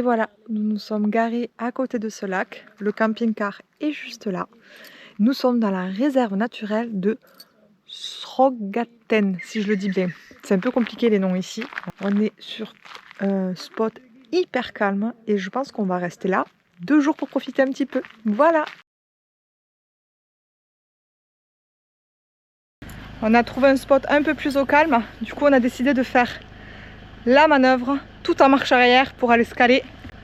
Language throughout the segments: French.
voilà, nous nous sommes garés à côté de ce lac. Le camping-car est juste là. Nous sommes dans la réserve naturelle de Srogaten, si je le dis bien. C'est un peu compliqué les noms ici. On est sur un spot hyper calme et je pense qu'on va rester là 2 jours pour profiter un petit peu. Voilà! On a trouvé un spot un peu plus au calme. Du coup, on a décidé de faire la manœuvre tout en marche arrière pour aller se caler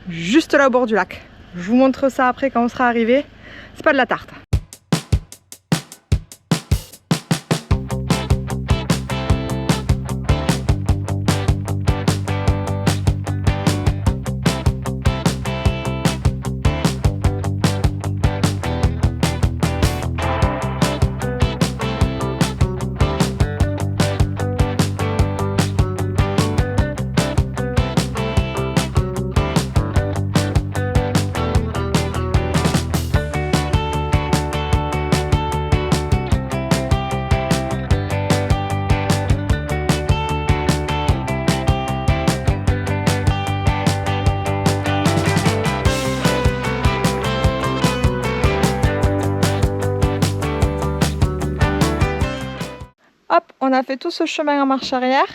juste là au bord du lac. Je vous montre ça après quand on sera arrivé. C'est pas de la tarte. Hop, on a fait tout ce chemin en marche arrière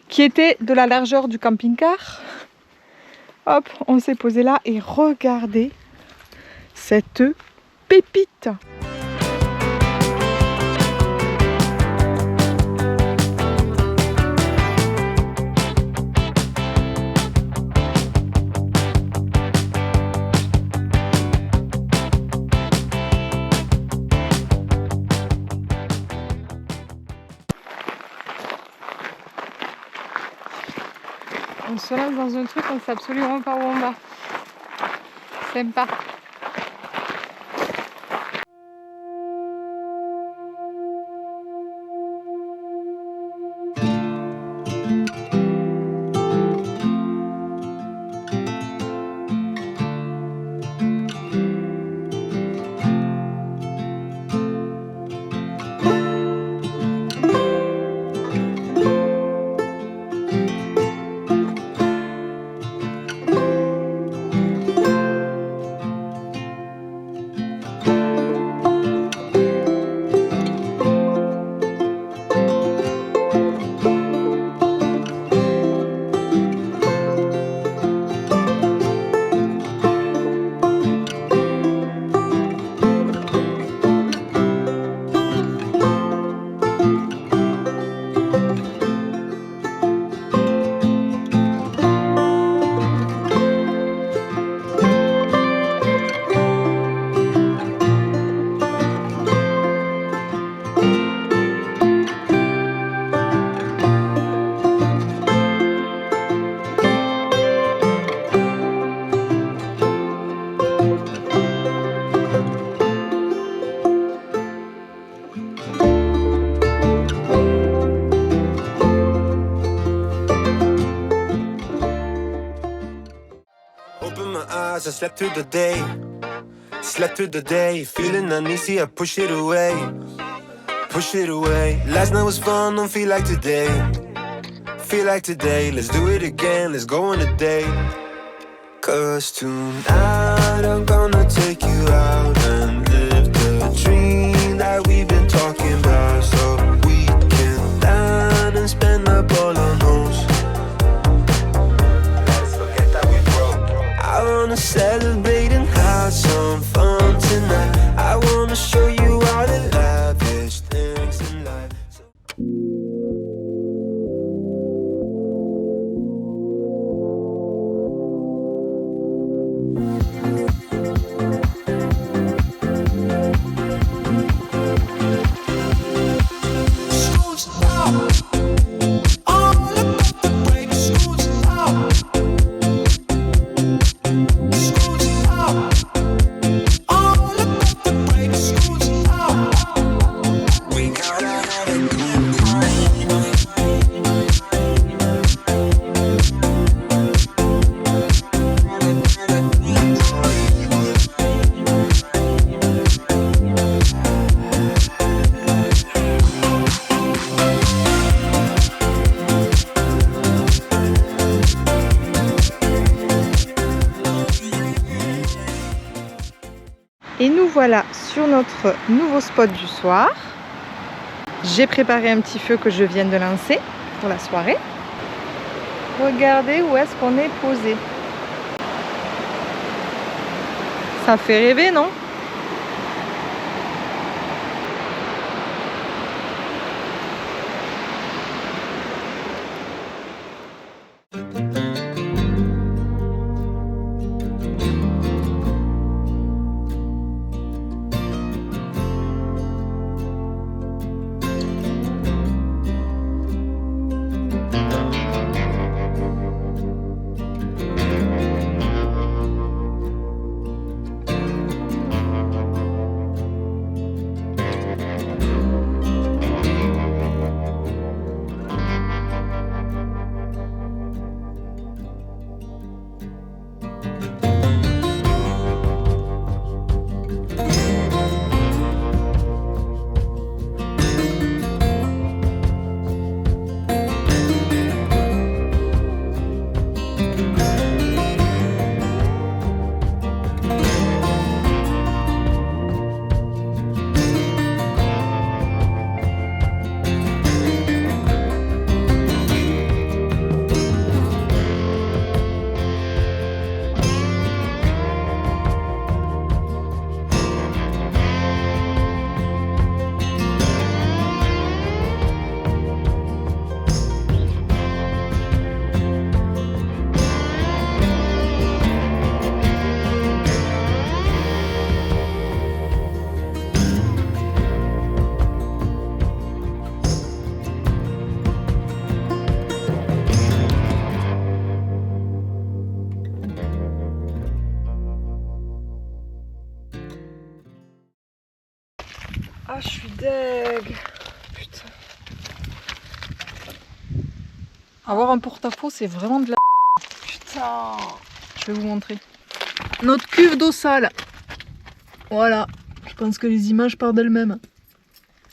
qui était de la largeur du camping-car. Hop, on s'est posé là et regardez cette pépite. On se lance dans un truc, on ne sait absolument pas où on va. Sympa. I slept through the day, feeling uneasy, I push it away. Last night was fun, don't feel like today. Let's do it again, let's go on a date. Cause tonight I'm gonna take you out and live the dream that we've been talking about. So we can dine and spend up all our nose. Let's forget that we broke. I wanna celebrate and have some fun tonight. I wanna show you all the lavish things in life. voilà sur notre nouveau spot du soir. J'ai préparé un petit feu que je viens de lancer pour la soirée. Regardez où est-ce qu'on est posé. Ça fait rêver, non? Ah, je suis deg. Putain. Avoir un porte-à-faux, c'est vraiment de la... Putain. Je vais vous montrer. Notre cuve d'eau sale. Voilà. Je pense que les images partent d'elles-mêmes.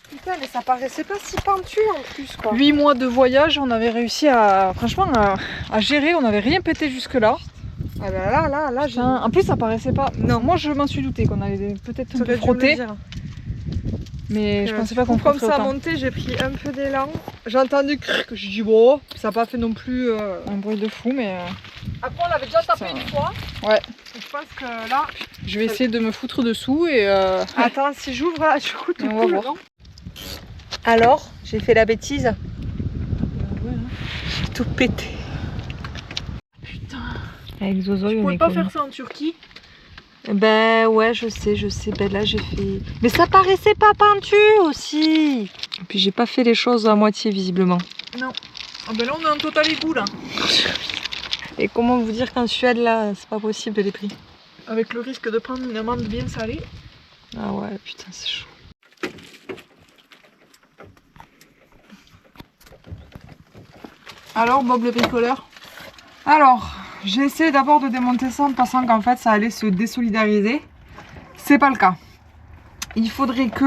Putain, mais ça paraissait pas si pentu en plus, quoi. 8 mois de voyage, on avait réussi à... Franchement, à gérer. On n'avait rien pété jusque-là. Ah ben là, j'ai... En plus, ça paraissait pas... Non, moi, je m'en suis douté qu'on allait peut-être un peu frotter. Mais je pensais pas qu'on ferait comme ça à monter, j'ai pris un peu d'élan. J'ai entendu que je dis bon, ça n'a pas fait non plus un bruit de fou, mais... Après on l'avait déjà tapé une fois. Ouais. Donc, je pense que là... Je vais essayer de me foutre dessous et... Attends, si j'ouvre là, je coup tout on va voir. Alors, j'ai fait la bêtise. Ouais, hein. J'ai tout pété. Putain. Avec Zozo, je pouvais pas faire ça en Turquie. Ben ouais, je sais. Ben là j'ai fait... Mais ça paraissait pas pentu aussi. Et puis j'ai pas fait les choses à moitié visiblement. Non. Ah ben là on est en total égout là. Et comment vous dire qu'en Suède là, c'est pas possible les prix. Avec le risque de prendre une amende bien salée. Ah ouais, putain c'est chaud. Alors Bob le bricoleur. Alors... J'ai essayé d'abord de démonter ça en pensant qu'en fait ça allait se désolidariser. C'est pas le cas. Il faudrait que...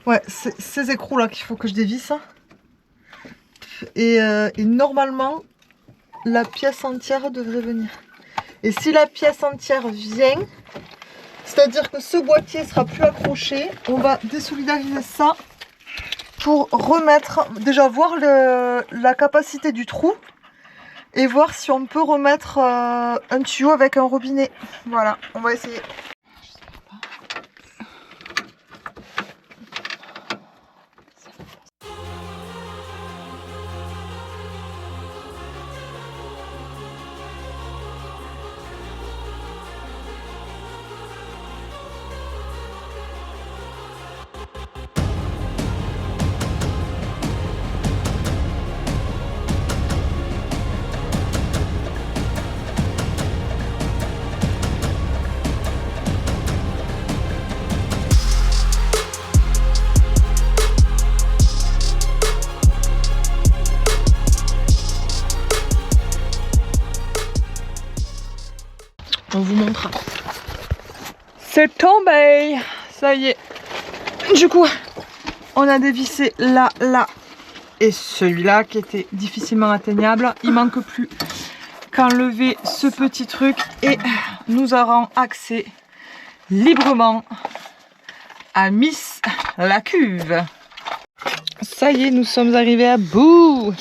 Ouais, c'est ces écrous là qu'il faut que je dévisse. Et normalement, la pièce entière devrait venir. Et si la pièce entière vient, c'est-à-dire que ce boîtier sera plus accroché, on va désolidariser ça. Pour remettre, déjà voir la capacité du trou et voir si on peut remettre un tuyau avec un robinet. Voilà, on va essayer. On vous montre. C'est tombé. Ça y est. Du coup, on a dévissé là, là et celui-là qui était difficilement atteignable. Il manque plus qu'à enlever ce petit truc et nous aurons accès librement à Miss la cuve. Ça y est, nous sommes arrivés à bout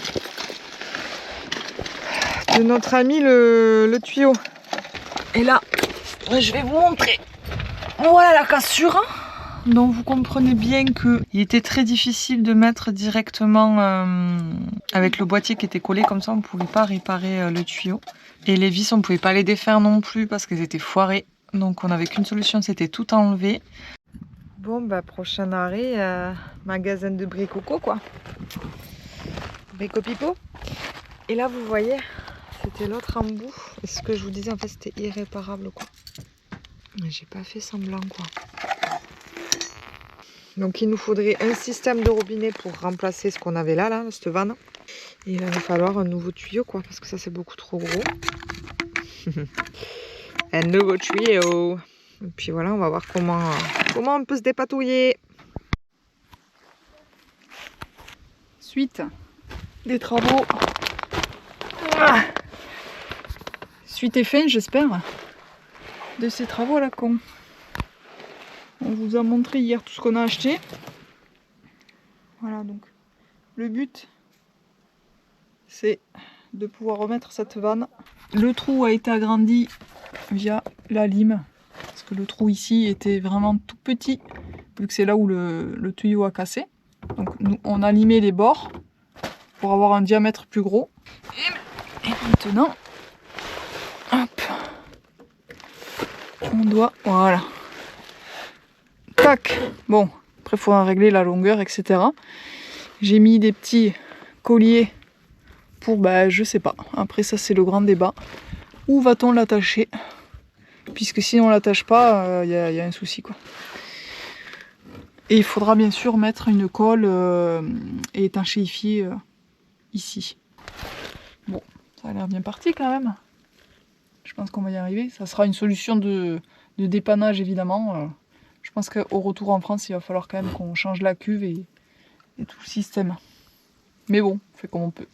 de notre ami le tuyau. Et là, je vais vous montrer. Voilà la cassure. Donc vous comprenez bien qu'il était très difficile de mettre directement avec le boîtier qui était collé comme ça, on ne pouvait pas réparer le tuyau. Et les vis, on ne pouvait pas les défaire non plus parce qu'elles étaient foirées. Donc on n'avait qu'une solution, c'était tout enlever. Bon, bah prochain arrêt, magasin de bricoco quoi. Brico-pipo. Et là vous voyez, c'était l'autre embout. Et ce que je vous disais, en fait c'était irréparable quoi. J'ai pas fait semblant quoi. Donc il nous faudrait un système de robinet pour remplacer ce qu'on avait là, cette vanne. Et il va falloir un nouveau tuyau quoi, parce que ça c'est beaucoup trop gros. Un nouveau tuyau. Et puis voilà, on va voir comment on peut se dépatouiller. Suite des travaux. Suite et fin, j'espère, de ces travaux à la con. On vous a montré hier tout ce qu'on a acheté. Voilà, donc le but c'est de pouvoir remettre cette vanne. Le trou a été agrandi via la lime parce que le trou ici était vraiment tout petit vu que c'est là où le tuyau a cassé. Donc nous on a limé les bords pour avoir un diamètre plus gros. Et maintenant, hop, on doit, voilà. Tac. Bon, après il faudra régler la longueur, etc. J'ai mis des petits colliers pour, bah je sais pas. Après ça c'est le grand débat. Où va-t-on l'attacher? Puisque si on l'attache pas, y a un souci quoi. Et il faudra bien sûr mettre une colle et étanchéifier ici. Bon, ça a l'air bien parti quand même. Je pense qu'on va y arriver. Ça sera une solution de dépannage évidemment. Je pense qu'au retour en France, il va falloir quand même qu'on change la cuve et tout le système. Mais bon, on fait comme on peut.